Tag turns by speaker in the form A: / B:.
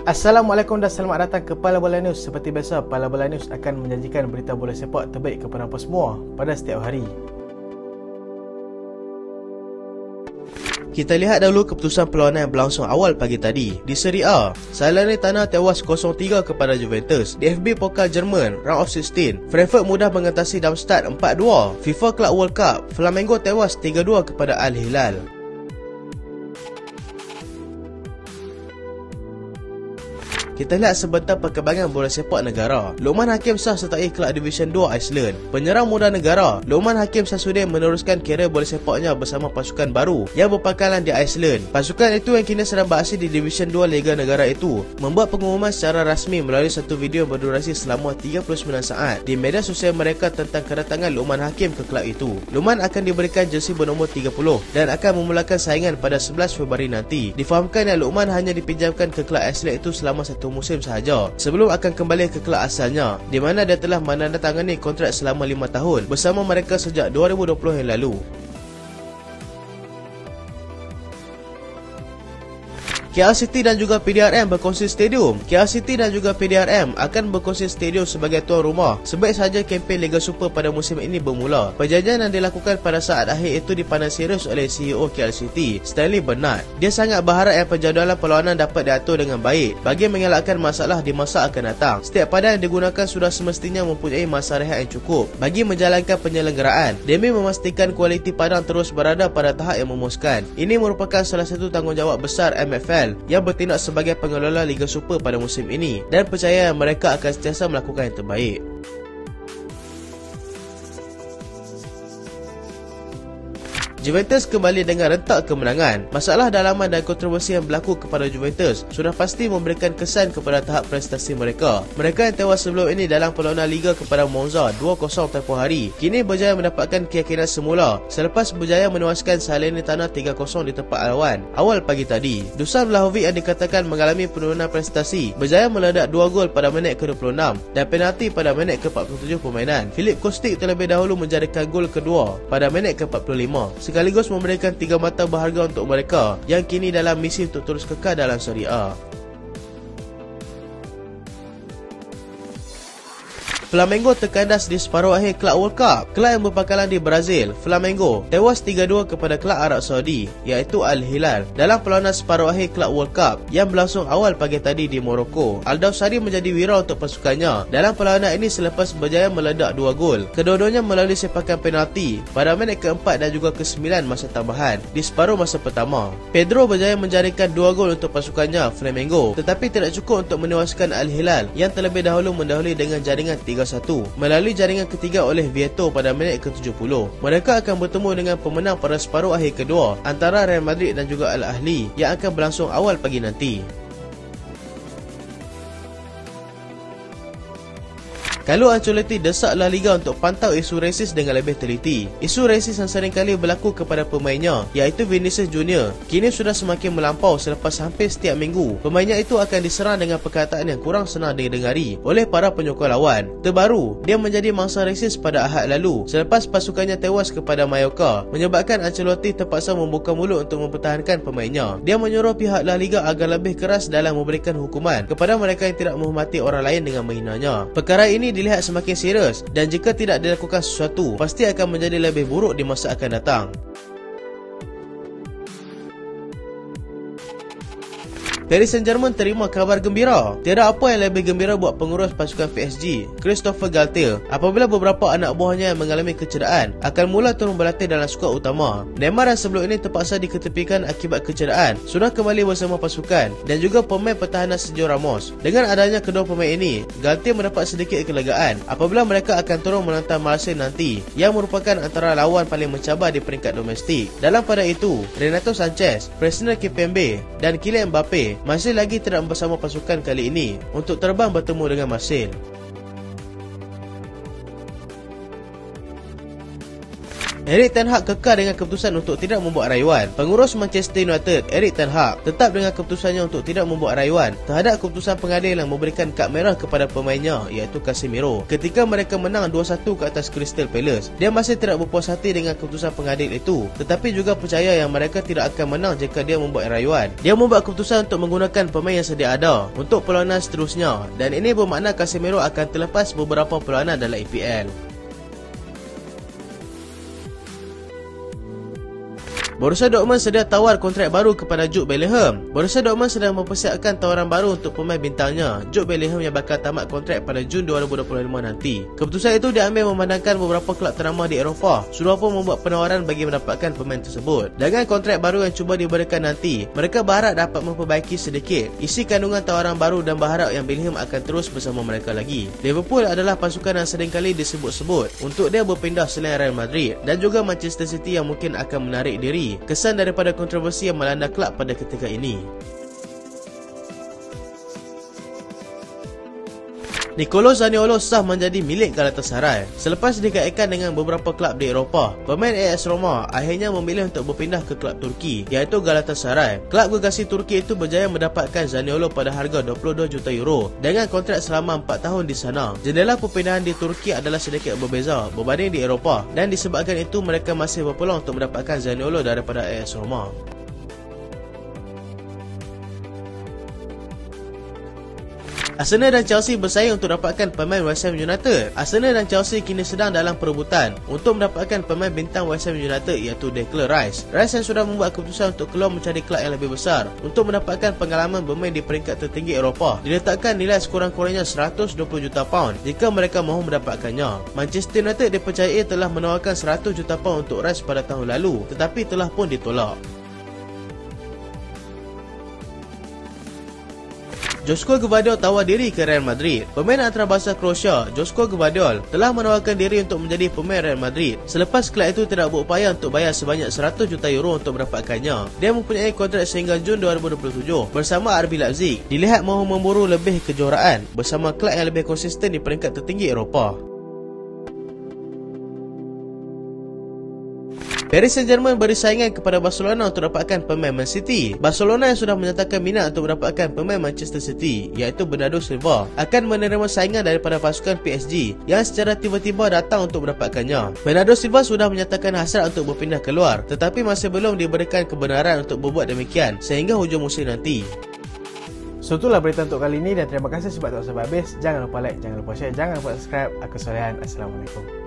A: Assalamualaikum dan selamat datang ke Pala Bola News. Seperti biasa, Pala Bola News akan menjanjikan berita bola sepak terbaik kepada anda semua pada setiap hari. Kita lihat dahulu keputusan perlawanan yang berlangsung awal pagi tadi. Di Serie A, Salernitana tewas 0-3 kepada Juventus. DFB Pokal Jerman, Round of 16, Frankfurt mudah mengatasi Darmstadt 4-2. FIFA Club World Cup, Flamengo tewas 3-2 kepada Al Hilal. Kita lihat sebentar perkembangan bola sepak negara. Luqman Hakim sah sertai kelab Division 2 Iceland. Penyerang muda negara, Luqman Hakim Shamsuddin meneruskan kerjaya bola sepaknya bersama pasukan baru yang berpangkalan di Iceland. Pasukan itu yang kini sedang beraksi di Division 2 Liga Negara itu membuat pengumuman secara rasmi melalui satu video berdurasi selama 39 saat di media sosial mereka tentang kedatangan Luqman Hakim ke kelab itu. Luqman akan diberikan jersey bernombor 30 dan akan memulakan saingan pada 11 Februari nanti. Difahamkan yang Luqman hanya dipinjamkan ke kelab Iceland itu selama satu musim sahaja sebelum akan kembali ke kelab asalnya, di mana dia telah menandatangani kontrak selama 5 tahun bersama mereka sejak 2020 yang lalu. KL City dan juga PDRM berkongsi stadium. KL City dan juga PDRM akan berkongsi stadium sebagai tuan rumah sebaik sahaja kempen Liga Super pada musim ini bermula. Perjanjian yang dilakukan pada saat akhir itu dipandang serius oleh CEO KL City, Stanley Bernard. Dia sangat berharap yang penjadualan perlawanan dapat diatur dengan baik bagi mengelakkan masalah di masa akan datang. Setiap padang yang digunakan sudah semestinya mempunyai masa rehat yang cukup bagi menjalankan penyelenggaraan demi memastikan kualiti padang terus berada pada tahap yang memuaskan. Ini merupakan salah satu tanggungjawab besar MFL yang bertindak sebagai pengelola Liga Super pada musim ini dan percaya mereka akan sentiasa melakukan yang terbaik. Juventus kembali dengan rentak kemenangan. Masalah dalaman dan kontroversi yang berlaku kepada Juventus sudah pasti memberikan kesan kepada tahap prestasi mereka. Mereka yang tewas sebelum ini dalam perlawanan Liga kepada Monza 2-0 tempoh hari, kini berjaya mendapatkan keyakinan semula selepas berjaya menewaskan Salernitana 3-0 di tempat lawan awal pagi tadi. Dusan Vlahovic yang dikatakan mengalami penurunan prestasi berjaya meledak 2 gol pada minit ke-26 dan penalti pada minit ke-47 permainan. Filip Kostic terlebih dahulu menjadikan gol kedua pada minit ke-45. Sekaligus memberikan 3 mata berharga untuk mereka yang kini dalam misi untuk terus kekal dalam Serie A. Flamengo terkandas di separuh akhir Club World Cup. Kelab yang berpangkalan di Brazil, Flamengo, tewas 3-2 kepada kelab Arab Saudi iaitu Al Hilal dalam perlawanan separuh akhir Club World Cup yang berlangsung awal pagi tadi di Morocco. Al-Dawsari menjadi viral untuk pasukannya dalam perlawanan ini selepas berjaya meledak 2 gol. Kedua-duanya melalui sepakan penalti pada minit ke-4 dan juga ke-9 masa tambahan di separuh masa pertama. Pedro berjaya menjaringkan 2 gol untuk pasukannya Flamengo, tetapi tidak cukup untuk menewaskan Al Hilal yang terlebih dahulu mendahului dengan jaringan 3-1 melalui jaringan ketiga oleh Vieto pada minit ke-70. Mereka akan bertemu dengan pemenang pada separuh akhir kedua antara Real Madrid dan juga Al Ahly yang akan berlangsung awal pagi nanti. Carlo Ancelotti desak La Liga untuk pantau isu rasis dengan lebih teliti. Isu rasis yang seringkali berlaku kepada pemainnya iaitu Vinicius Junior kini sudah semakin melampau selepas hampir setiap minggu pemainnya itu akan diserang dengan perkataan yang kurang senang didengari oleh para penyokong lawan. Terbaru, dia menjadi mangsa rasis pada Ahad lalu selepas pasukannya tewas kepada Mallorca, menyebabkan Ancelotti terpaksa membuka mulut untuk mempertahankan pemainnya. Dia menyuruh pihak La Liga agar lebih keras dalam memberikan hukuman kepada mereka yang tidak menghormati orang lain dengan menghinanya. Perkara ini dilihat semakin serius dan jika tidak dilakukan sesuatu pasti akan menjadi lebih buruk di masa akan datang. Paris Saint-Germain terima kabar gembira. Tiada apa yang lebih gembira buat pengurus pasukan PSG, Christophe Galtier, apabila beberapa anak buahnya yang mengalami kecederaan akan mula turun berlatih dalam skuad utama. Neymar yang sebelum ini terpaksa diketepikan akibat kecederaan sudah kembali bersama pasukan dan juga pemain pertahanan Sergio Ramos. Dengan adanya kedua pemain ini, Galtier mendapat sedikit kelegaan apabila mereka akan turun menentang Marseille nanti yang merupakan antara lawan paling mencabar di peringkat domestik. Dalam pada itu, Renato Sanchez, Presnel Kimpembe dan Kylian Mbappe masih lagi tidak bersama pasukan kali ini untuk terbang bertemu dengan Marseille. Erik ten Hag kekal dengan keputusan untuk tidak membuat rayuan. Pengurus Manchester United, Erik ten Hag, tetap dengan keputusannya untuk tidak membuat rayuan terhadap keputusan pengadil yang memberikan kad merah kepada pemainnya iaitu Casemiro ketika mereka menang 2-1 ke atas Crystal Palace. Dia masih tidak berpuas hati dengan keputusan pengadil itu, tetapi juga percaya yang mereka tidak akan menang jika dia membuat rayuan. Dia membuat keputusan untuk menggunakan pemain yang sedia ada untuk perlawanan seterusnya, dan ini bermakna Casemiro akan terlepas beberapa perlawanan dalam EPL. Borussia Dortmund sedia tawar kontrak baru kepada Jude Bellingham. Borussia Dortmund sedang mempersiapkan tawaran baru untuk pemain bintangnya, Jude Bellingham, yang bakal tamat kontrak pada Jun 2025 nanti. Keputusan itu diambil memandangkan beberapa kelab ternama di Eropah sudah pun membuat penawaran bagi mendapatkan pemain tersebut. Dengan kontrak baru yang cuba diberikan nanti, mereka berharap dapat memperbaiki sedikit isi kandungan tawaran baru dan berharap yang Bellingham akan terus bersama mereka lagi. Liverpool adalah pasukan yang seringkali disebut-sebut untuk dia berpindah selain Real Madrid, dan juga Manchester City yang mungkin akan menarik diri kesan daripada kontroversi yang melanda kelab pada ketika ini. Nicolo Zaniolo sah menjadi milik Galatasaray. Selepas dikaitkan dengan beberapa kelab di Eropah, pemain AS Roma akhirnya memilih untuk berpindah ke kelab Turki iaitu Galatasaray. Kelab gergasi Turki itu berjaya mendapatkan Zaniolo pada harga 22 juta euro dengan kontrak selama 4 tahun di sana. Jendela perpindahan di Turki adalah sedikit berbeza berbanding di Eropah, dan disebabkan itu mereka masih berpeluang untuk mendapatkan Zaniolo daripada AS Roma. Arsenal dan Chelsea bersaing untuk dapatkan pemain West Ham United. Arsenal dan Chelsea kini sedang dalam perebutan untuk mendapatkan pemain bintang West Ham United iaitu Declan Rice. Rice yang sudah membuat keputusan untuk keluar mencari kelab yang lebih besar untuk mendapatkan pengalaman bermain di peringkat tertinggi Eropah. Diletakkan nilai sekurang-kurangnya 120 juta pound jika mereka mahu mendapatkannya. Manchester United dipercayai telah menawarkan 100 juta pound untuk Rice pada tahun lalu, tetapi telah pun ditolak. Joško Gvardiol tawar diri ke Real Madrid. Pemain antarabangsa Croatia, Joško Gvardiol, telah menawarkan diri untuk menjadi pemain Real Madrid selepas kelab itu tidak berupaya untuk bayar sebanyak 100 juta euro untuk mendapatkannya. Dia mempunyai kontrak sehingga Jun 2027 bersama RB Leipzig. Dilihat mahu memburu lebih kejuaraan bersama kelab yang lebih konsisten di peringkat tertinggi Eropah. Paris Saint-Germain beri saingan kepada Barcelona untuk dapatkan pemain Man City. Barcelona yang sudah menyatakan minat untuk mendapatkan pemain Manchester City iaitu Bernardo Silva akan menerima saingan daripada pasukan PSG yang secara tiba-tiba datang untuk mendapatkannya. Bernardo Silva sudah menyatakan hasrat untuk berpindah keluar, tetapi masih belum diberikan kebenaran untuk berbuat demikian sehingga hujung musim nanti.
B: So itulah berita untuk kali ini, dan terima kasih sebab tak sampai habis. Jangan lupa like, jangan lupa share, jangan lupa subscribe. Aku Solehan. Assalamualaikum.